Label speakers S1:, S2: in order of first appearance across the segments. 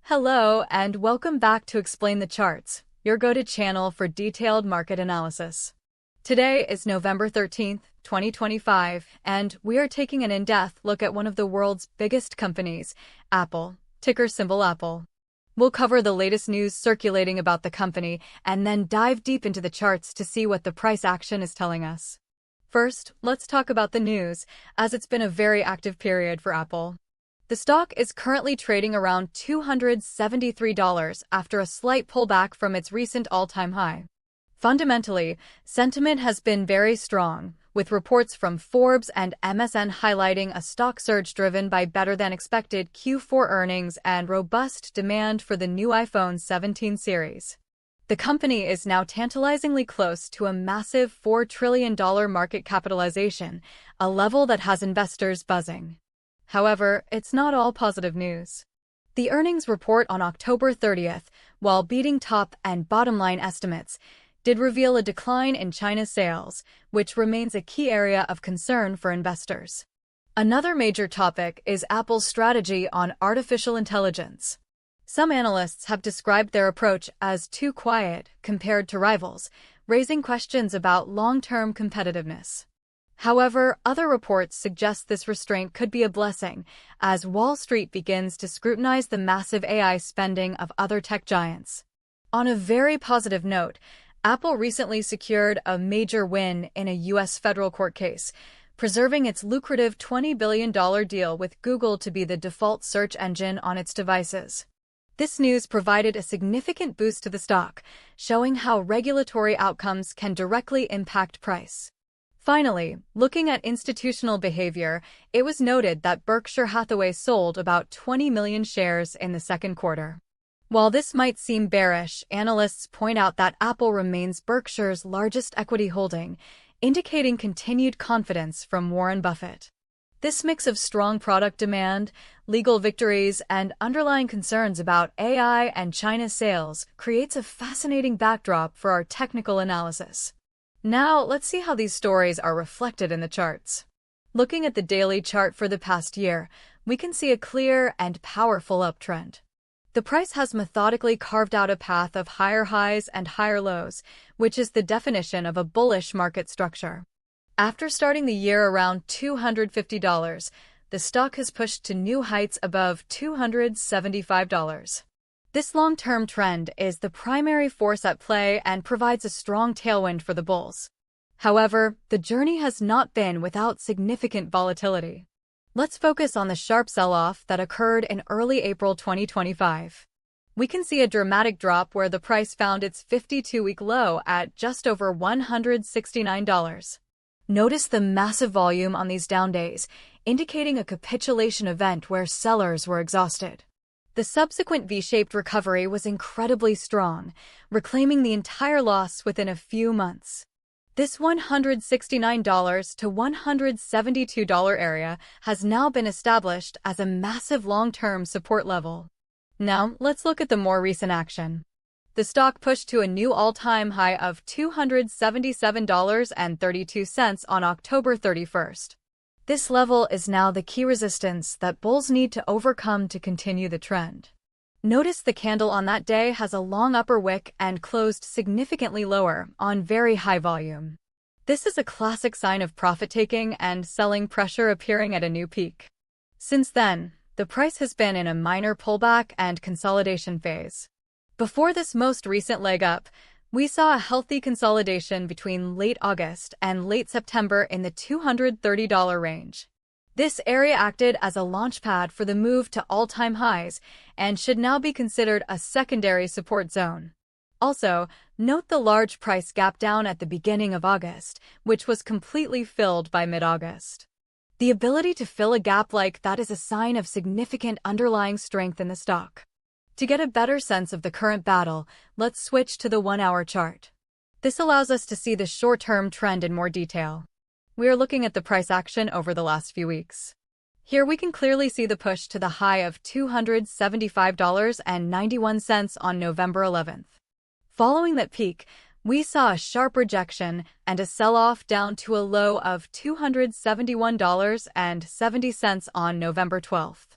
S1: Hello and welcome back to Explain the Charts, your go-to channel for detailed market analysis. Today is November 13th, 2025, and we are taking an in-depth look at one of the world's biggest companies, Apple, ticker symbol Apple. We'll cover the latest news circulating about the company and then dive deep into the charts to see what the price action is telling us. First, let's talk about the news, as it's been a very active period for Apple. The stock is currently trading around $273 after a slight pullback from its recent all-time high. Fundamentally, sentiment has been very strong, with reports from Forbes and MSN highlighting a stock surge driven by better-than-expected Q4 earnings and robust demand for the new iPhone 17 series. The company is now tantalizingly close to a massive $4 trillion market capitalization, a level that has investors buzzing. However, it's not all positive news. The earnings report on October 30th, while beating top and bottom line estimates, did reveal a decline in China's sales, which remains a key area of concern for investors. Another major topic is Apple's strategy on artificial intelligence. Some analysts have described their approach as too quiet compared to rivals, raising questions about long-term competitiveness. However, other reports suggest this restraint could be a blessing, as Wall Street begins to scrutinize the massive AI spending of other tech giants. On a very positive note, Apple recently secured a major win in a U.S. federal court case, preserving its lucrative $20 billion deal with Google to be the default search engine on its devices. This news provided a significant boost to the stock, showing how regulatory outcomes can directly impact price. Finally, looking at institutional behavior, it was noted that Berkshire Hathaway sold about 20 million shares in the second quarter. While this might seem bearish, analysts point out that Apple remains Berkshire's largest equity holding, indicating continued confidence from Warren Buffett. This mix of strong product demand, legal victories, and underlying concerns about AI and China's sales creates a fascinating backdrop for our technical analysis. Now, let's see how these stories are reflected in the charts. Looking at the daily chart for the past year, we can see a clear and powerful uptrend. The price has methodically carved out a path of higher highs and higher lows, which is the definition of a bullish market structure. After starting the year around $250, the stock has pushed to new heights above $275. This long-term trend is the primary force at play and provides a strong tailwind for the bulls. However, the journey has not been without significant volatility. Let's focus on the sharp sell-off that occurred in early April 2025. We can see a dramatic drop where the price found its 52-week low at just over $169. Notice the massive volume on these down days, indicating a capitulation event where sellers were exhausted. The subsequent V-shaped recovery was incredibly strong, reclaiming the entire loss within a few months. This $169 to $172 area has now been established as a massive long-term support level. Now, let's look at the more recent action. The stock pushed to a new all-time high of $277.32 on October 31st. This level is now the key resistance that bulls need to overcome to continue the trend. Notice the candle on that day has a long upper wick and closed significantly lower on very high volume. This is a classic sign of profit-taking and selling pressure appearing at a new peak. Since then, the price has been in a minor pullback and consolidation phase. Before this most recent leg up, we saw a healthy consolidation between late August and late September in the $230 range. This area acted as a launchpad for the move to all-time highs and should now be considered a secondary support zone. Also, note the large price gap down at the beginning of August, which was completely filled by mid-August. The ability to fill a gap like that is a sign of significant underlying strength in the stock. To get a better sense of the current battle, let's switch to the 1-hour chart. This allows us to see the short-term trend in more detail. We are looking at the price action over the last few weeks. Here we can clearly see the push to the high of $275.91 on November 11th. Following that peak, we saw a sharp rejection and a sell-off down to a low of $271.70 on November 12th.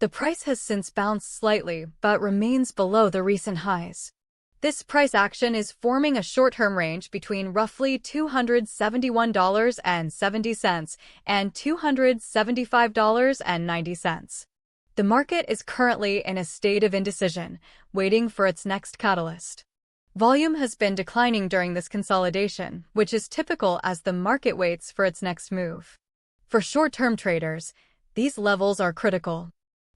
S1: The price has since bounced slightly, but remains below the recent highs. This price action is forming a short-term range between roughly $271.70 and $275.90. The market is currently in a state of indecision, waiting for its next catalyst. Volume has been declining during this consolidation, which is typical as the market waits for its next move. For short-term traders, these levels are critical.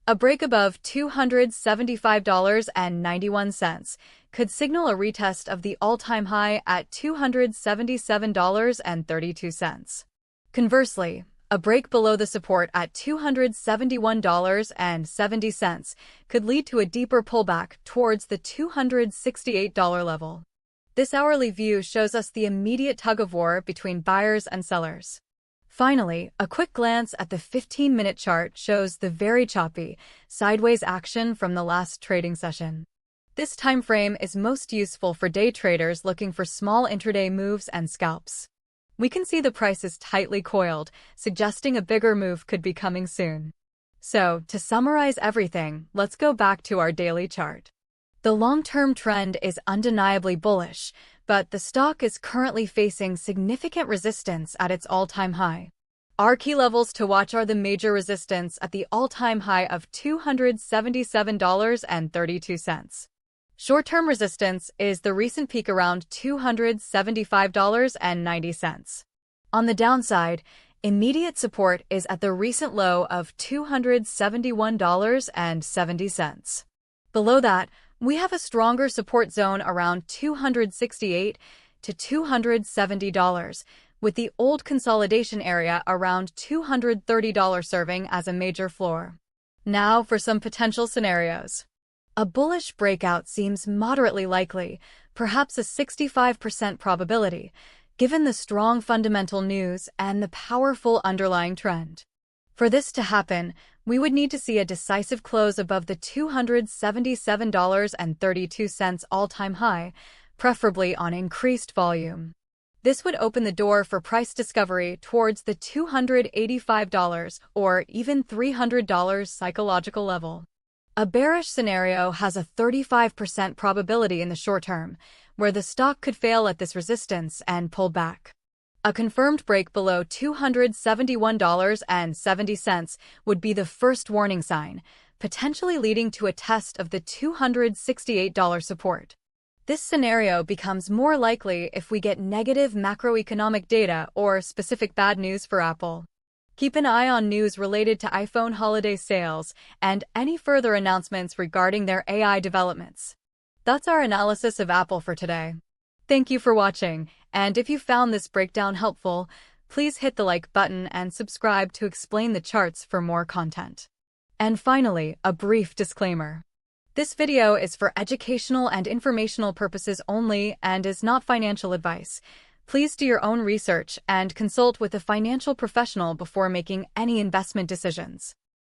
S1: A break above $275.91 could signal a retest of the all-time high at $277.32. Conversely, a break below the support at $271.70 could lead to a deeper pullback towards the $268 level. This hourly view shows us the immediate tug-of-war between buyers and sellers. Finally, a quick glance at the 15-minute chart shows the very choppy, sideways action from the last trading session. This time frame is most useful for day traders looking for small intraday moves and scalps. We can see the price is tightly coiled, suggesting a bigger move could be coming soon. So, to summarize everything, let's go back to our daily chart. The long-term trend is undeniably bullish, but the stock is currently facing significant resistance at its all-time high. Our key levels to watch are the major resistance at the all-time high of $277.32. Short-term resistance is the recent peak around $275.90. On the downside, immediate support is at the recent low of $271.70. Below that, we have a stronger support zone around $268 to $270, with the old consolidation area around $230 serving as a major floor. Now for some potential scenarios. A bullish breakout seems moderately likely, perhaps a 65% probability, given the strong fundamental news and the powerful underlying trend. For this to happen, we would need to see a decisive close above the $277.32 all-time high, preferably on increased volume. This would open the door for price discovery towards the $285 or even $300 psychological level. A bearish scenario has a 35% probability in the short term, where the stock could fail at this resistance and pull back. A confirmed break below $271.70 would be the first warning sign, potentially leading to a test of the $268 support. This scenario becomes more likely if we get negative macroeconomic data or specific bad news for Apple. Keep an eye on news related to iPhone holiday sales and any further announcements regarding their AI developments. That's our analysis of Apple for today. Thank you for watching, and if you found this breakdown helpful, please hit the like button and subscribe to explain the charts for more content. And finally, a brief disclaimer. This video is for educational and informational purposes only and is not financial advice. Please do your own research and consult with a financial professional before making any investment decisions.